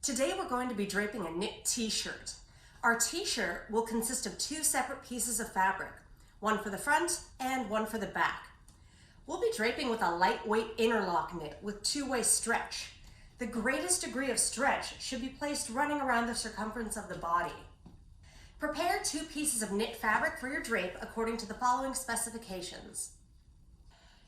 Today we're going to be draping a knit t-shirt. Our t-shirt will consist of two separate pieces of fabric, one for the front and one for the back. We'll be draping with a lightweight interlock knit with two-way stretch. The greatest degree of stretch should be placed running around the circumference of the body. Prepare two pieces of knit fabric for your drape according to the following specifications.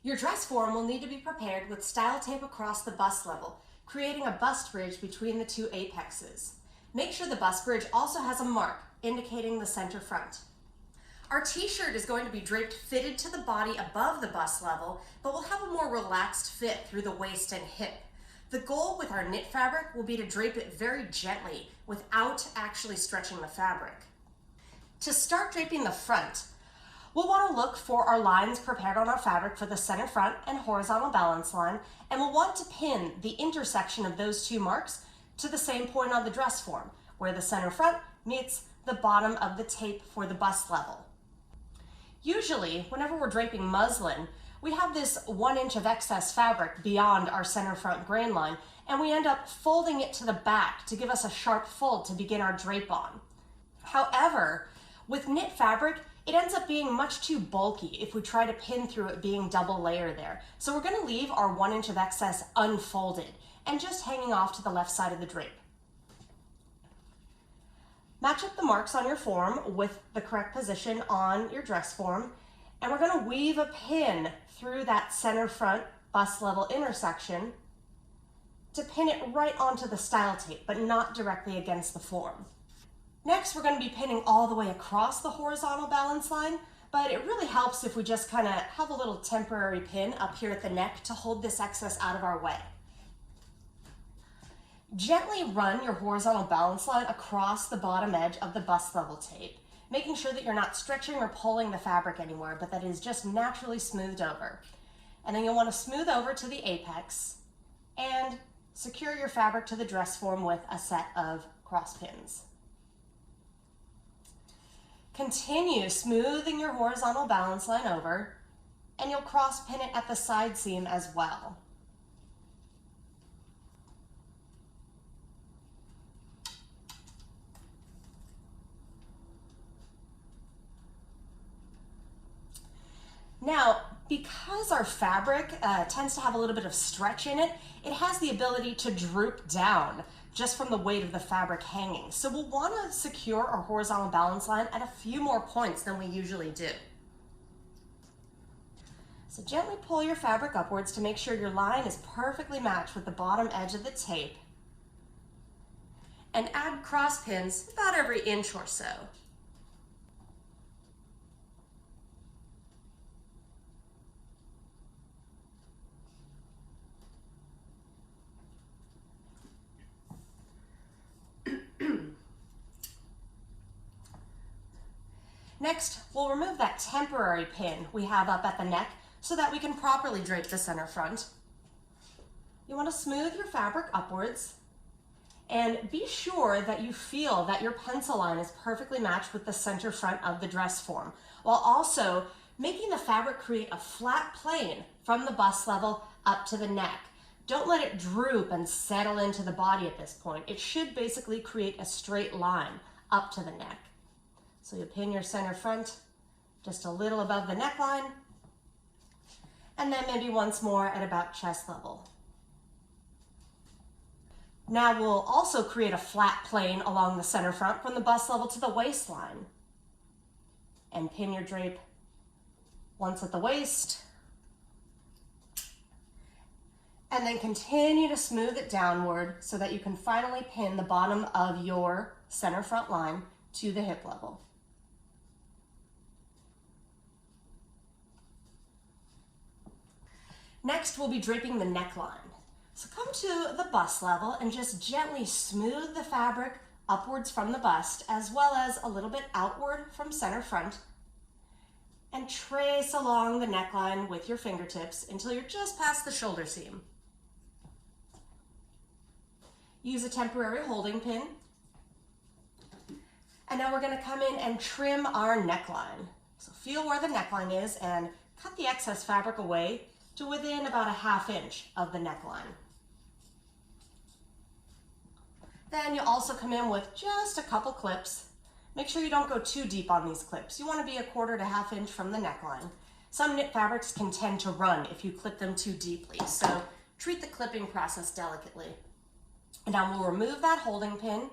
Your dress form will need to be prepared with style tape across the bust level, creating a bust bridge between the two apexes. Make sure the bust bridge also has a mark indicating the center front. Our t-shirt is going to be draped fitted to the body above the bust level, but will have a more relaxed fit through the waist and hip. The goal with our knit fabric will be to drape it very gently without actually stretching the fabric. To start draping the front, we'll want to look for our lines prepared on our fabric for the center front and horizontal balance line, and we'll want to pin the intersection of those two marks to the same point on the dress form, where the center front meets the bottom of the tape for the bust level. Usually, whenever we're draping muslin, we have this 1 inch of excess fabric beyond our center front grain line, and we end up folding it to the back to give us a sharp fold to begin our drape on. However, with knit fabric, it ends up being much too bulky if we try to pin through it being double layer there. So we're going to leave our 1 inch of excess unfolded and just hanging off to the left side of the drape. Match up the marks on your form with the correct position on your dress form, and we're going to weave a pin through that center front bust level intersection to pin it right onto the style tape, but not directly against the form. Next, we're going to be pinning all the way across the horizontal balance line, but it really helps if we just kind of have a little temporary pin up here at the neck to hold this excess out of our way. Gently run your horizontal balance line across the bottom edge of the bust level tape, making sure that you're not stretching or pulling the fabric anywhere, but that it is just naturally smoothed over. And then you'll want to smooth over to the apex and secure your fabric to the dress form with a set of cross pins. Continue smoothing your horizontal balance line over, and you'll cross pin it at the side seam as well. Now, because our fabric tends to have a little bit of stretch in it, it has the ability to droop down just from the weight of the fabric hanging. So we'll want to secure our horizontal balance line at a few more points than we usually do. So gently pull your fabric upwards to make sure your line is perfectly matched with the bottom edge of the tape, and add cross pins about every inch or so. Next, we'll remove that temporary pin we have up at the neck so that we can properly drape the center front. You want to smooth your fabric upwards and be sure that you feel that your pencil line is perfectly matched with the center front of the dress form, while also making the fabric create a flat plane from the bust level up to the neck. Don't let it droop and settle into the body at this point. It should basically create a straight line up to the neck. So you pin your center front just a little above the neckline, and then maybe once more at about chest level. Now we'll also create a flat plane along the center front from the bust level to the waistline, and pin your drape once at the waist, and then continue to smooth it downward so that you can finally pin the bottom of your center front line to the hip level. Next, we'll be draping the neckline. So come to the bust level and just gently smooth the fabric upwards from the bust, as well as a little bit outward from center front, and trace along the neckline with your fingertips until you're just past the shoulder seam. Use a temporary holding pin. And now we're going to come in and trim our neckline. So feel where the neckline is and cut the excess fabric away to within about a 1/2 inch of the neckline. Then you'll also come in with just a couple clips. Make sure you don't go too deep on these clips. You want to be 1/4 to 1/2 inch from the neckline. Some knit fabrics can tend to run if you clip them too deeply, so treat the clipping process delicately. And now we'll remove that holding pin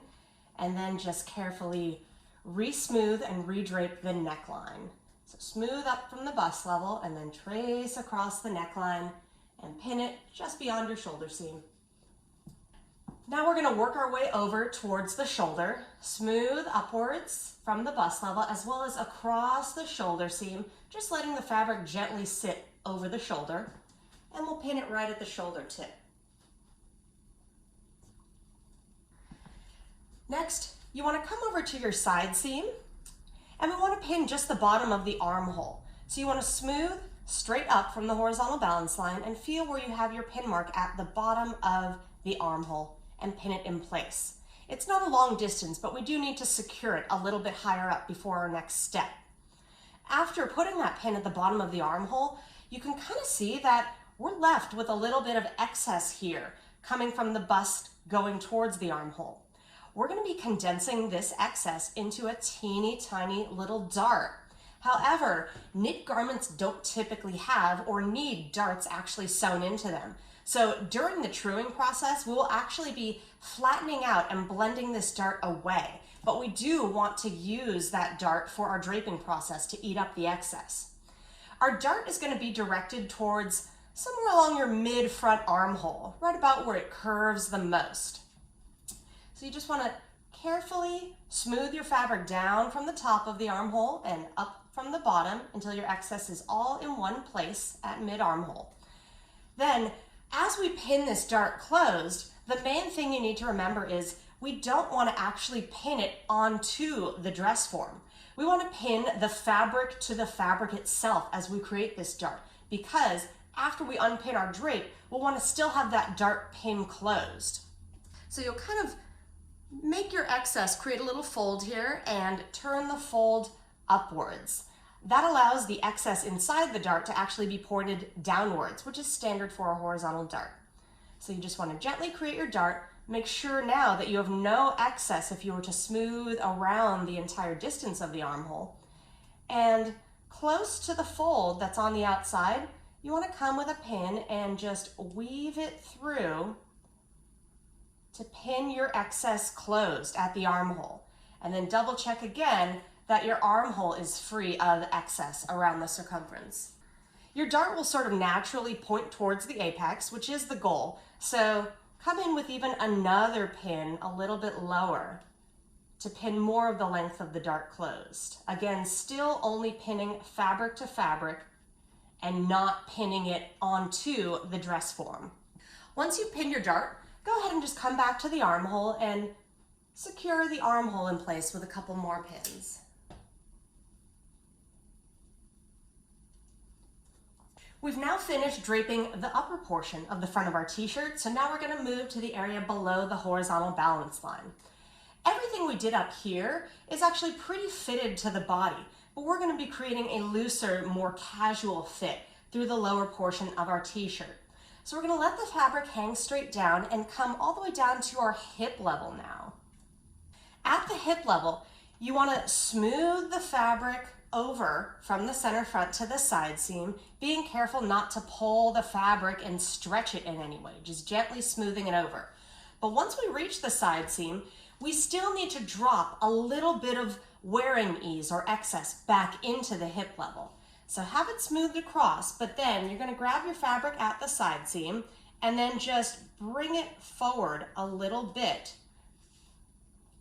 and then just carefully re-smooth and re-drape the neckline. So smooth up from the bust level and then trace across the neckline and pin it just beyond your shoulder seam. Now we're going to work our way over towards the shoulder, smooth upwards from the bust level as well as across the shoulder seam, just letting the fabric gently sit over the shoulder, and we'll pin it right at the shoulder tip. Next, you want to come over to your side seam, and we want to pin just the bottom of the armhole. So you want to smooth straight up from the horizontal balance line and feel where you have your pin mark at the bottom of the armhole and pin it in place. It's not a long distance, but we do need to secure it a little bit higher up before our next step. After putting that pin at the bottom of the armhole, you can kind of see that we're left with a little bit of excess here coming from the bust going towards the armhole. We're going to be condensing this excess into a teeny tiny little dart. However, knit garments don't typically have or need darts actually sewn into them. So during the truing process, we will actually be flattening out and blending this dart away. But we do want to use that dart for our draping process to eat up the excess. Our dart is going to be directed towards somewhere along your mid-front armhole, right about where it curves the most. So you just want to carefully smooth your fabric down from the top of the armhole and up from the bottom until your excess is all in one place at mid-armhole. Then, as we pin this dart closed, the main thing you need to remember is we don't want to actually pin it onto the dress form. We want to pin the fabric to the fabric itself as we create this dart, because after we unpin our drape, we'll want to still have that dart pin closed. So you'll kind of make your excess, create a little fold here and turn the fold upwards. That allows the excess inside the dart to actually be pointed downwards, which is standard for a horizontal dart. So you just want to gently create your dart. Make sure now that you have no excess if you were to smooth around the entire distance of the armhole. And close to the fold that's on the outside, you want to come with a pin and just weave it through to pin your excess closed at the armhole. And then double check again that your armhole is free of excess around the circumference. Your dart will sort of naturally point towards the apex, which is the goal. So come in with even another pin a little bit lower to pin more of the length of the dart closed. Again, still only pinning fabric to fabric and not pinning it onto the dress form. Once you pin your dart, go ahead and just come back to the armhole and secure the armhole in place with a couple more pins. We've now finished draping the upper portion of the front of our t-shirt, so now we're going to move to the area below the horizontal balance line. Everything we did up here is actually pretty fitted to the body, but we're going to be creating a looser, more casual fit through the lower portion of our t-shirt. So we're going to let the fabric hang straight down and come all the way down to our hip level now. At the hip level, you want to smooth the fabric over from the center front to the side seam, being careful not to pull the fabric and stretch it in any way, just gently smoothing it over. But once we reach the side seam, we still need to drop a little bit of wearing ease or excess back into the hip level. So have it smoothed across, but then you're going to grab your fabric at the side seam and then just bring it forward a little bit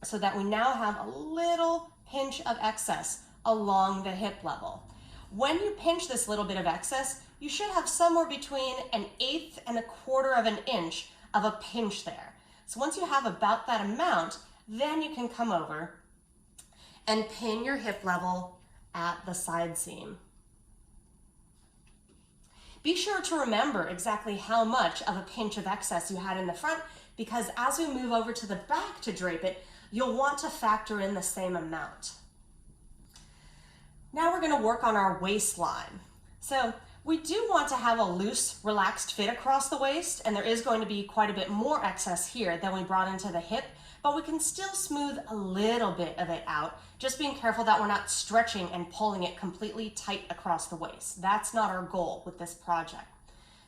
so that we now have a little pinch of excess along the hip level. When you pinch this little bit of excess, you should have somewhere between 1/8 and 1/4 of an inch of a pinch there. So once you have about that amount, then you can come over and pin your hip level at the side seam. Be sure to remember exactly how much of a pinch of excess you had in the front, because as we move over to the back to drape it, you'll want to factor in the same amount. Now we're going to work on our waistline. So we do want to have a loose, relaxed fit across the waist, and there is going to be quite a bit more excess here than we brought into the hip, but we can still smooth a little bit of it out, just being careful that we're not stretching and pulling it completely tight across the waist. That's not our goal with this project.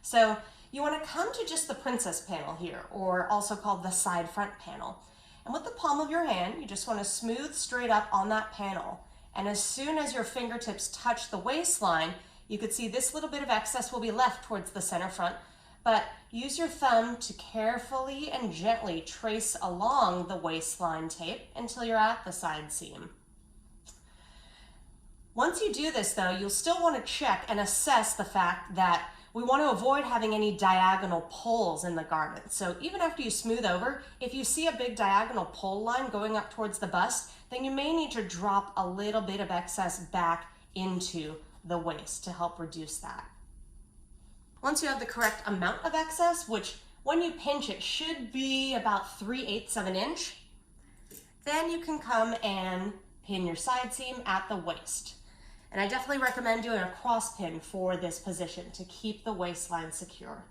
So you want to come to just the princess panel here, or also called the side front panel. And with the palm of your hand, you just want to smooth straight up on that panel. And as soon as your fingertips touch the waistline, you could see this little bit of excess will be left towards the center front, but use your thumb to carefully and gently trace along the waistline tape until you're at the side seam. Once you do this though, you'll still want to check and assess the fact that we want to avoid having any diagonal pulls in the garment. So even after you smooth over, if you see a big diagonal pull line going up towards the bust, then you may need to drop a little bit of excess back into the waist to help reduce that. Once you have the correct amount of excess, which when you pinch it should be about 3/8 of an inch, then you can come and pin your side seam at the waist. And I definitely recommend doing a cross pin for this position to keep the waistline secure.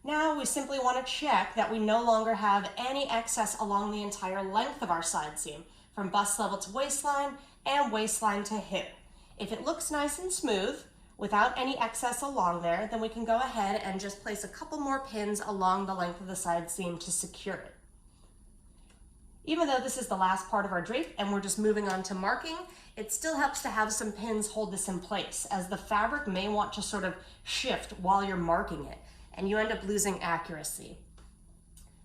Now we simply want to check that we no longer have any excess along the entire length of our side seam, from bust level to waistline and waistline to hip. If it looks nice and smooth, without any excess along there, then we can go ahead and just place a couple more pins along the length of the side seam to secure it. Even though this is the last part of our drape and we're just moving on to marking, it still helps to have some pins hold this in place, as the fabric may want to sort of shift while you're marking it, and you end up losing accuracy.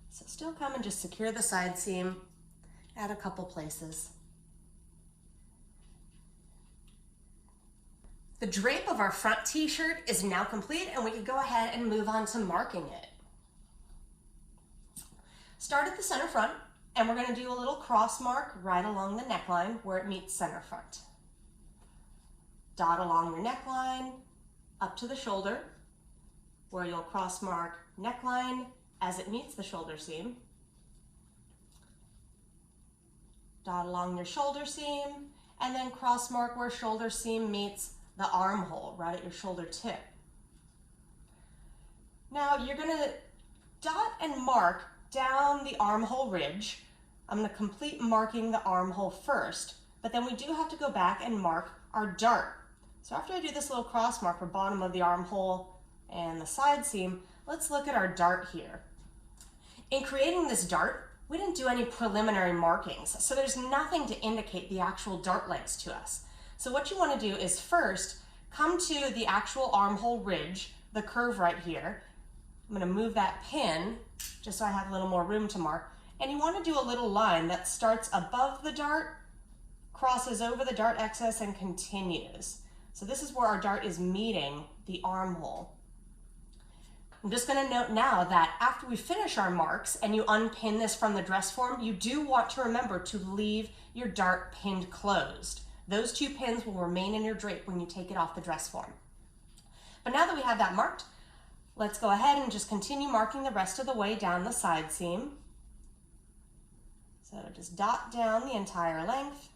So still come and just secure the side seam at a couple places. The drape of our front t-shirt is now complete, and we can go ahead and move on to marking it. Start at the center front, and we're going to do a little cross mark right along the neckline where it meets center front. Dot along your neckline up to the shoulder, where you'll cross mark neckline as it meets the shoulder seam. Dot along your shoulder seam, and then cross mark where shoulder seam meets the armhole, right at your shoulder tip. Now you're going to dot and mark down the armhole ridge. I'm going to complete marking the armhole first, but then we do have to go back and mark our dart. So after I do this little cross mark for bottom of the armhole and the side seam, let's look at our dart here. In creating this dart, we didn't do any preliminary markings, so there's nothing to indicate the actual dart legs to us. So what you want to do is first come to the actual armhole ridge, the curve right here. I'm going to move that pin just so I have a little more room to mark. And you want to do a little line that starts above the dart, crosses over the dart excess, and continues. So this is where our dart is meeting the armhole. I'm just going to note now that after we finish our marks and you unpin this from the dress form, you do want to remember to leave your dart pinned closed. Those two pins will remain in your drape when you take it off the dress form. But now that we have that marked, let's go ahead and just continue marking the rest of the way down the side seam. So just dot down the entire length.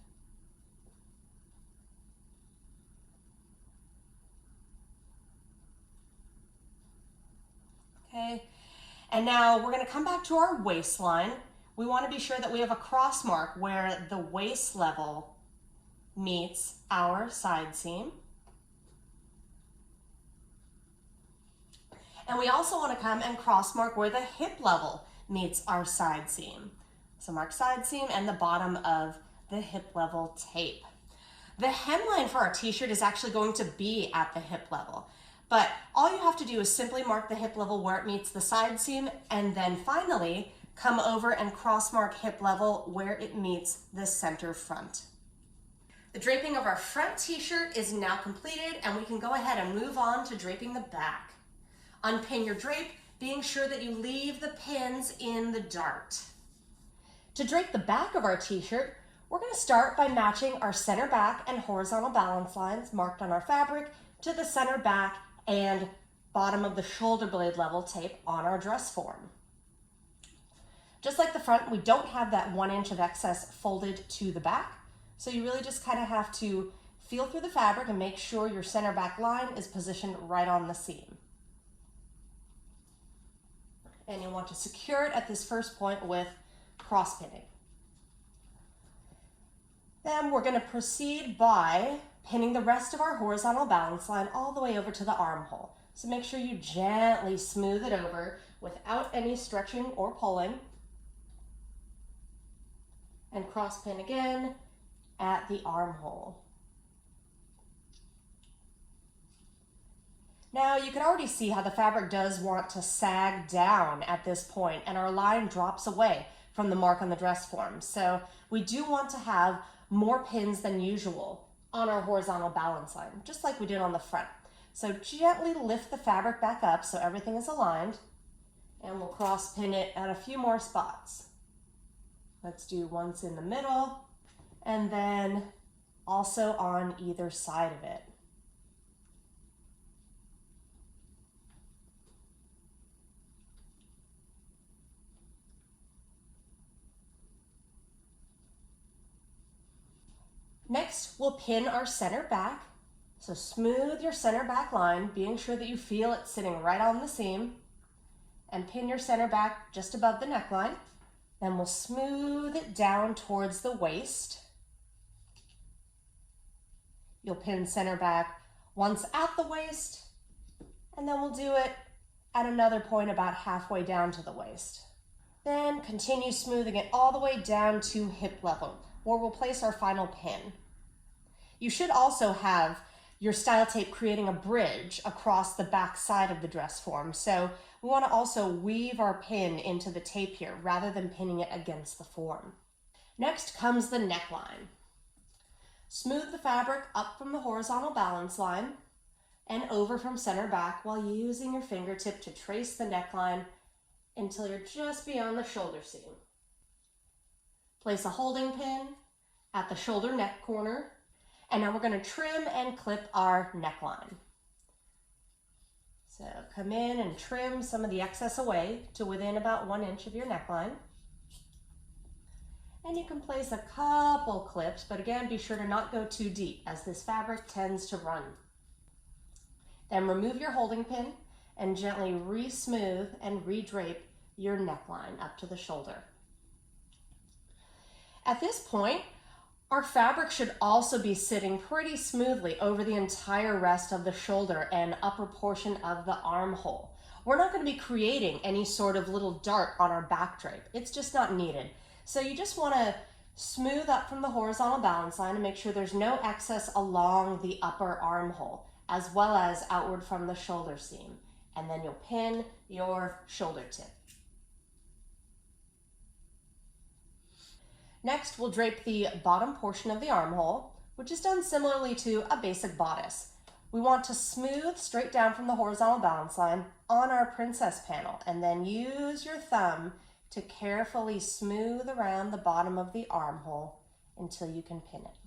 Okay, and now we're going to come back to our waistline. We want to be sure that we have a cross mark where the waist level meets our side seam. And we also want to come and cross mark where the hip level meets our side seam. So mark side seam and the bottom of the hip level tape. The hemline for our t-shirt is actually going to be at the hip level, but all you have to do is simply mark the hip level where it meets the side seam, and then finally come over and cross mark hip level where it meets the center front. The draping of our front t-shirt is now completed, and we can go ahead and move on to draping the back. Unpin your drape, being sure that you leave the pins in the dart. To drape the back of our t-shirt, we're going to start by matching our center back and horizontal balance lines marked on our fabric to the center back and bottom of the shoulder blade level tape on our dress form. Just like the front, we don't have that 1 inch of excess folded to the back, so you really just kind of have to feel through the fabric and make sure your center back line is positioned right on the seam. And you want to secure it at this first point with cross pinning. Then we're going to proceed by pinning the rest of our horizontal balance line all the way over to the armhole. So make sure you gently smooth it over without any stretching or pulling. And cross pin again at the armhole. Now you can already see how the fabric does want to sag down at this point, and our line drops away from the mark on the dress form. So we do want to have more pins than usual on our horizontal balance line, just like we did on the front. So gently lift the fabric back up so everything is aligned, and we'll cross pin it at a few more spots. Let's do once in the middle, and then also on either side of it. Next, we'll pin our center back. So smooth your center back line, being sure that you feel it sitting right on the seam, and pin your center back just above the neckline. Then we'll smooth it down towards the waist. You'll pin center back once at the waist, and then we'll do it at another point about halfway down to the waist. Then continue smoothing it all the way down to hip level, where we'll place our final pin. You should also have your style tape creating a bridge across the back side of the dress form. So we want to also weave our pin into the tape here rather than pinning it against the form. Next comes the neckline. Smooth the fabric up from the horizontal balance line and over from center back while using your fingertip to trace the neckline until you're just beyond the shoulder seam. Place a holding pin at the shoulder neck corner, and now we're going to trim and clip our neckline. So come in and trim some of the excess away to within about 1 inch of your neckline. And you can place a couple clips, but again, be sure to not go too deep as this fabric tends to run. Then remove your holding pin and gently re-smooth and re-drape your neckline up to the shoulder. At this point, our fabric should also be sitting pretty smoothly over the entire rest of the shoulder and upper portion of the armhole. We're not going to be creating any sort of little dart on our back drape. It's just not needed. So you just want to smooth up from the horizontal balance line and make sure there's no excess along the upper armhole, as well as outward from the shoulder seam. And then you'll pin your shoulder tip. Next, we'll drape the bottom portion of the armhole, which is done similarly to a basic bodice. We want to smooth straight down from the horizontal balance line on our princess panel, and then use your thumb to carefully smooth around the bottom of the armhole until you can pin it.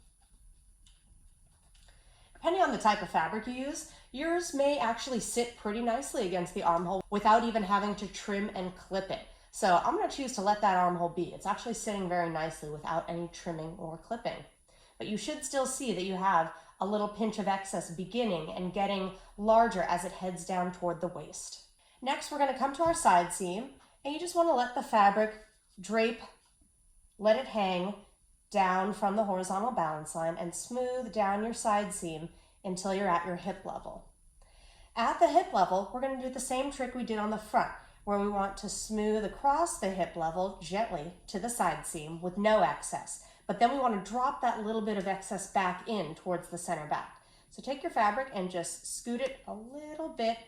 Depending on the type of fabric you use, yours may actually sit pretty nicely against the armhole without even having to trim and clip it. So I'm going to choose to let that armhole be. It's actually sitting very nicely without any trimming or clipping. But you should still see that you have a little pinch of excess beginning and getting larger as it heads down toward the waist. Next, we're going to come to our side seam, and you just want to let the fabric drape, let it hang down from the horizontal balance line and smooth down your side seam until you're at your hip level. At the hip level, we're going to do the same trick we did on the front, where we want to smooth across the hip level gently to the side seam with no excess. But then we want to drop that little bit of excess back in towards the center back. So take your fabric and just scoot it a little bit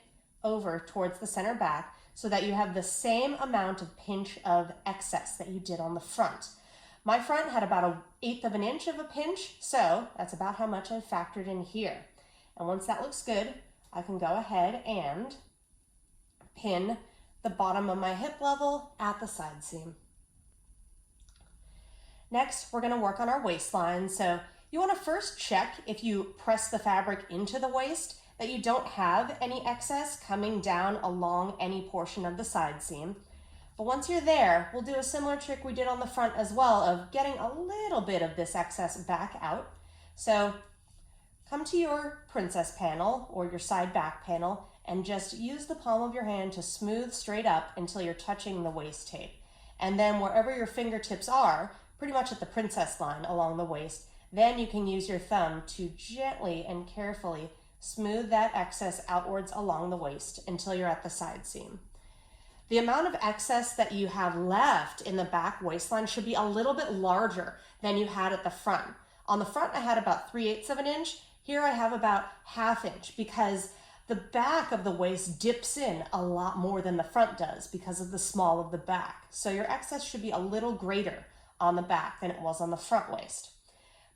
over towards the center back so that you have the same amount of pinch of excess that you did on the front. My front had about 1/8 of an inch of a pinch, so that's about how much I factored in here. And once that looks good, I can go ahead and pin the bottom of my hip level at the side seam. Next, we're going to work on our waistline. So you want to first check, if you press the fabric into the waist, that you don't have any excess coming down along any portion of the side seam. But once you're there, we'll do a similar trick we did on the front as well of getting a little bit of this excess back out. So come to your princess panel or your side back panel and just use the palm of your hand to smooth straight up until you're touching the waist tape. And then wherever your fingertips are, pretty much at the princess line along the waist, then you can use your thumb to gently and carefully smooth that excess outwards along the waist until you're at the side seam. The amount of excess that you have left in the back waistline should be a little bit larger than you had at the front. On the front, I had about 3/8 of an inch. Here I have about 1/2 inch because the back of the waist dips in a lot more than the front does because of the small of the back. So your excess should be a little greater on the back than it was on the front waist.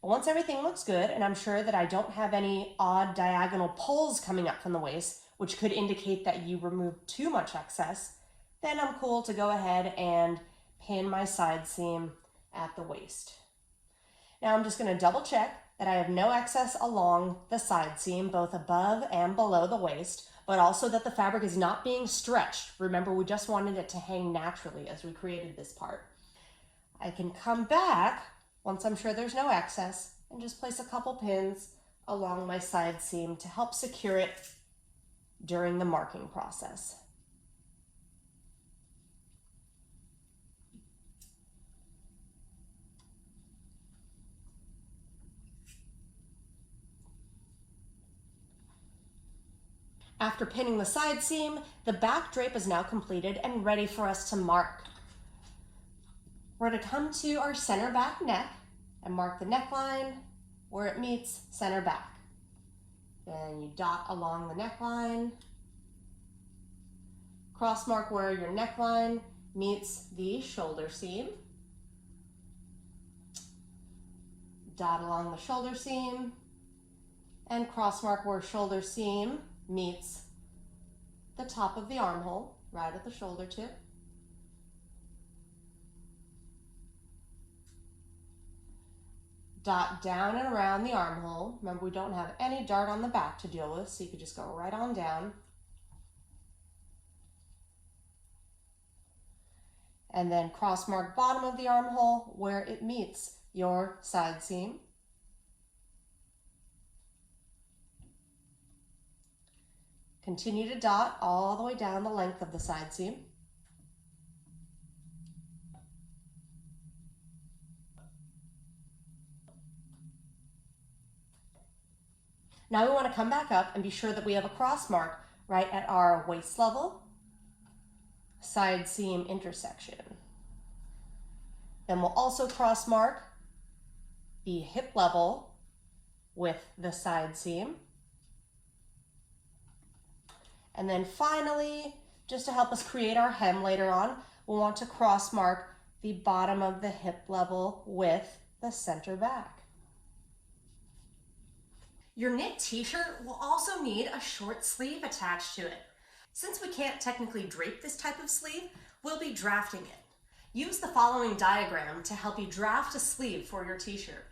But once everything looks good, and I'm sure that I don't have any odd diagonal pulls coming up from the waist, which could indicate that you removed too much excess, then I'm cool to go ahead and pin my side seam at the waist. Now I'm just going to double check that I have no excess along the side seam, both above and below the waist, but also that the fabric is not being stretched. Remember, we just wanted it to hang naturally as we created this part. I can come back once I'm sure there's no excess and just place a couple pins along my side seam to help secure it during the marking process. After pinning the side seam, the back drape is now completed and ready for us to mark. We're going to come to our center back neck and mark the neckline where it meets center back. Then you dot along the neckline, cross mark where your neckline meets the shoulder seam, dot along the shoulder seam, and cross mark where shoulder seam meets the top of the armhole, right at the shoulder tip. Dot down and around the armhole. Remember, we don't have any dart on the back to deal with, so you could just go right on down. And then cross mark bottom of the armhole where it meets your side seam. Continue to dot all the way down the length of the side seam. Now we want to come back up and be sure that we have a cross mark right at our waist level, side seam intersection. Then we'll also cross mark the hip level with the side seam. And then finally, just to help us create our hem later on, we'll want to cross mark the bottom of the hip level with the center back. Your knit t-shirt will also need a short sleeve attached to it. Since we can't technically drape this type of sleeve, we'll be drafting it. Use the following diagram to help you draft a sleeve for your t-shirt.